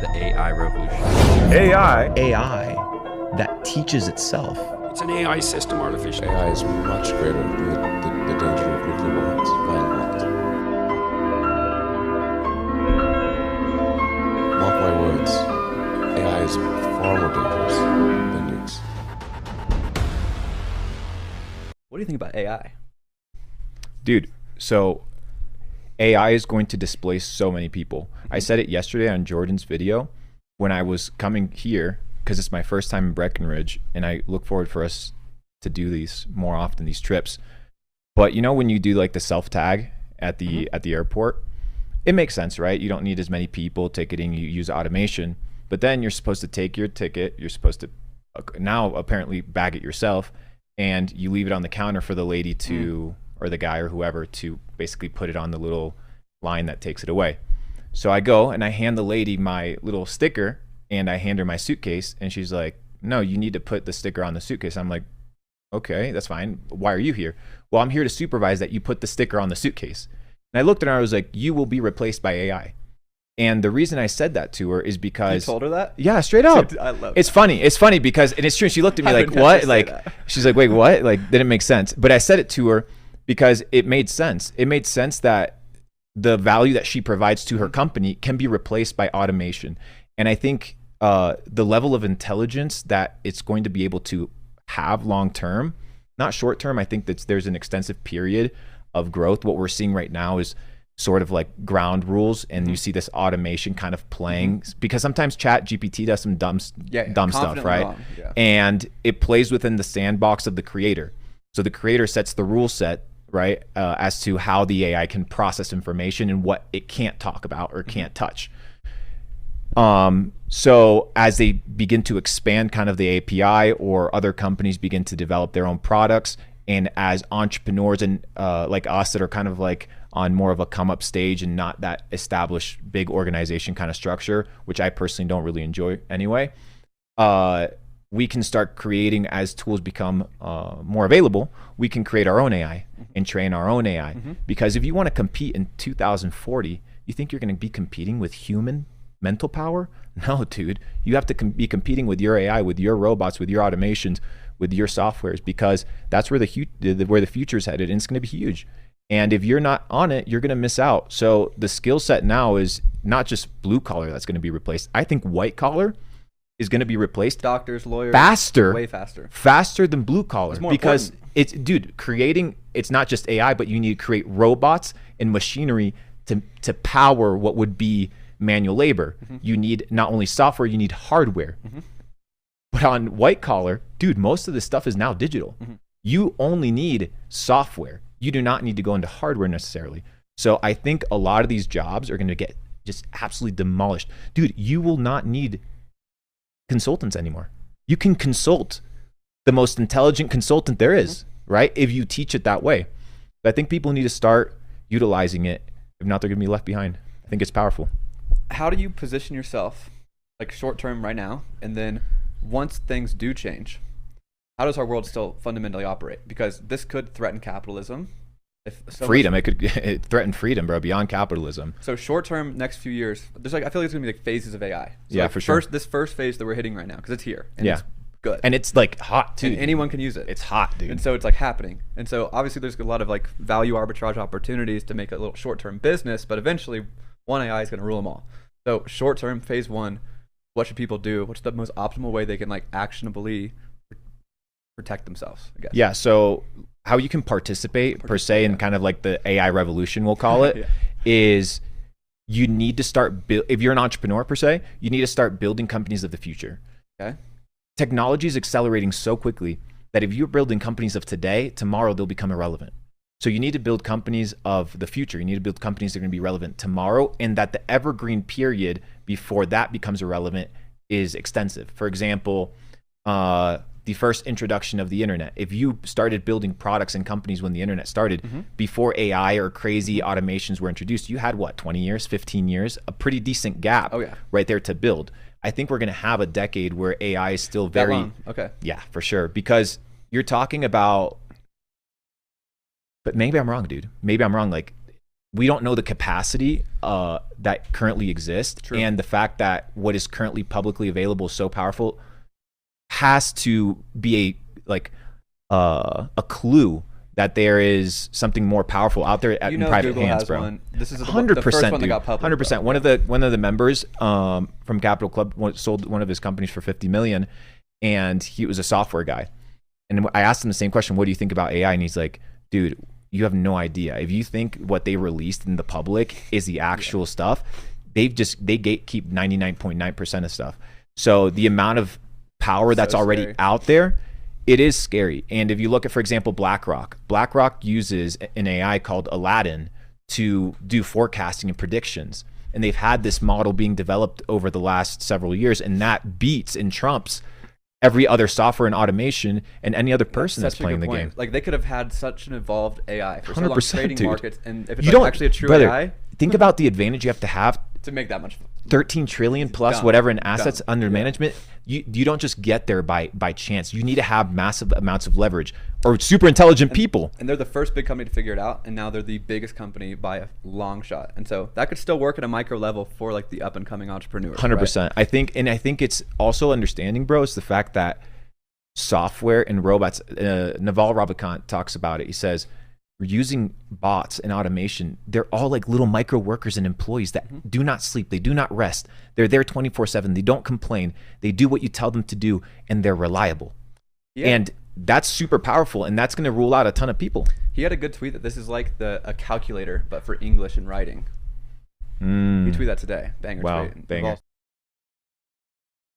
The AI revolution. AI that teaches itself. It's an AI system, artificial. AI is much greater than the danger of nuclear weapons, violent weapons. Mark my words, AI is far more dangerous than nukes. What do you think about AI? Dude, so AI is going to displace so many people. I said it yesterday on Jordan's video when I was coming here, because it's my first time in Breckenridge, and I look forward for us to do these more often, these trips. But you know, when you do like the self-tag at the airport, it makes sense, right? You don't need as many people ticketing, you use automation. But then you're supposed to take your ticket, you're supposed to now apparently bag it yourself, and you leave it on the counter for the lady to, or the guy or whoever, to basically put it on the little line that takes it away. So I go and I hand the lady my little sticker and I hand her my suitcase, and she's like, no, you need to put the sticker on the suitcase. I'm like, okay, that's fine. Why are you here? Well, I'm here to supervise that you put the sticker on the suitcase. And I looked at her and I was like, you will be replaced by AI. And the reason I said that to her is because— You told her that? Yeah, straight up. I love It's funny. It's funny because, and it's true. She looked at me like, what? Like, she's like, wait, what? Like, didn't make sense. But I said it to her because it made sense. It made sense that the value that she provides to her company can be replaced by automation. And I think the level of intelligence that it's going to be able to have long term, not short term, I think that there's an extensive period of growth. What we're seeing right now is sort of like ground rules, and you see this automation kind of playing, because sometimes Chat GPT does some dumb stuff, right? Yeah. And it plays within the sandbox of the creator. So the creator sets the rule set, right, as to how the AI can process information and what it can't talk about or can't touch. So as they begin to expand kind of the API, or other companies begin to develop their own products, and as entrepreneurs and like us that are kind of like on more of a come up stage and not that established big organization kind of structure, which I personally don't really enjoy anyway, we can start creating, as tools become more available, we can create our own AI and train our own AI. Because if you want to compete in 2040, you think you're going to be competing with human mental power? No, dude. You have to be competing with your AI, with your robots, with your automations, with your softwares, because that's where the future is headed, and it's going to be huge. And if you're not on it, you're going to miss out. So the skill set now is not just blue collar that's going to be replaced. I think white collar is going to be replaced Doctors, lawyers, way faster than blue collar, because important. It's, dude, creating, it's not just AI, but you need to create robots and machinery to power what would be manual labor. You need not only software, you need hardware. But on white collar, dude, most of this stuff is now digital. You only need software. You do not need to go into hardware necessarily. So I think a lot of these jobs are going to get just absolutely demolished. Dude, you will not need consultants anymore. You can consult the most intelligent consultant there is, right? If you teach it that way. But I think people need to start utilizing it. If not, they're going to be left behind. I think it's powerful. How do you position yourself, like short term right now, and then once things do change, how does our world still fundamentally operate? Because this could threaten capitalism. Freedom, it threaten freedom, bro, beyond capitalism. So short term, next few years, there's like, I feel like it's gonna be like phases of AI. So yeah, like for sure. This first phase that we're hitting right now, because it's here, and yeah, it's good, and it's like hot too. and anyone can use it. It's hot, dude. And so it's like happening. And so obviously there's a lot of like value arbitrage opportunities to make a little short term business, but eventually one AI is gonna rule them all. So short term, phase one, what should people do? What's the most optimal way they can like actionably protect themselves, I guess? Yeah, so how you can participate per se in kind of like the AI revolution, we'll call it, is you need to start, if you're an entrepreneur per se, you need to start building companies of the future. Okay. Technology is accelerating so quickly that if you're building companies of today, tomorrow they'll become irrelevant. So you need to build companies of the future. You need to build companies that are going to be relevant tomorrow, and that the evergreen period before that becomes irrelevant is extensive. For example, the first introduction of the internet. If you started building products and companies when the internet started, before AI or crazy automations were introduced, you had what, 20 years, 15 years, a pretty decent gap right there to build. I think we're going to have a decade where AI is still very, that long. Okay. Yeah, for sure. Because you're talking about, but maybe I'm wrong, dude. Maybe I'm wrong. Like we don't know the capacity that currently exists. True. And the fact that what is currently publicly available is so powerful has to be a clue that there is something more powerful out there in private Google hands, has bro. one. This is the 100%, first one that dude. got public. 100%. Bro. One of the members from Capital Club sold one of his companies for $50 million, and he was a software guy. And I asked him the same question, what do you think about AI? And he's like, dude, you have no idea. If you think what they released in the public is the actual stuff, they gatekeep 99.9% of stuff. So the amount of power that's already scary. out there, it is scary. And if you look at, for example, BlackRock uses an AI called Aladdin to do forecasting and predictions. And they've had this model being developed over the last several years, and that beats and trumps every other software and automation and any other person that's playing the game. Like they could have had such an evolved AI for so long 100%, trading dude. markets, and if it's You don't actually a true brother, AI, think about the advantage you have to make that much. 13 trillion plus Dumb. whatever in assets Dumb. under management. You don't just get there by chance. You need to have massive amounts of leverage or super intelligent people. And they're the first big company to figure it out, and now they're the biggest company by a long shot. And so that could still work at a micro level for like the up and coming entrepreneurs. 100%. Right? I think it's also understanding, bro, is the fact that software and robots, Naval Ravikant talks about it. He says, we're using bots and automation. They're all like little micro workers and employees that do not sleep. They do not rest. They're there 24/7. They don't complain. They do what you tell them to do, and they're reliable. Yeah. And that's super powerful, and that's going to rule out a ton of people. He had a good tweet that this is like a calculator, but for English and writing. He tweeted that today. Banger Wow, tweet. banger.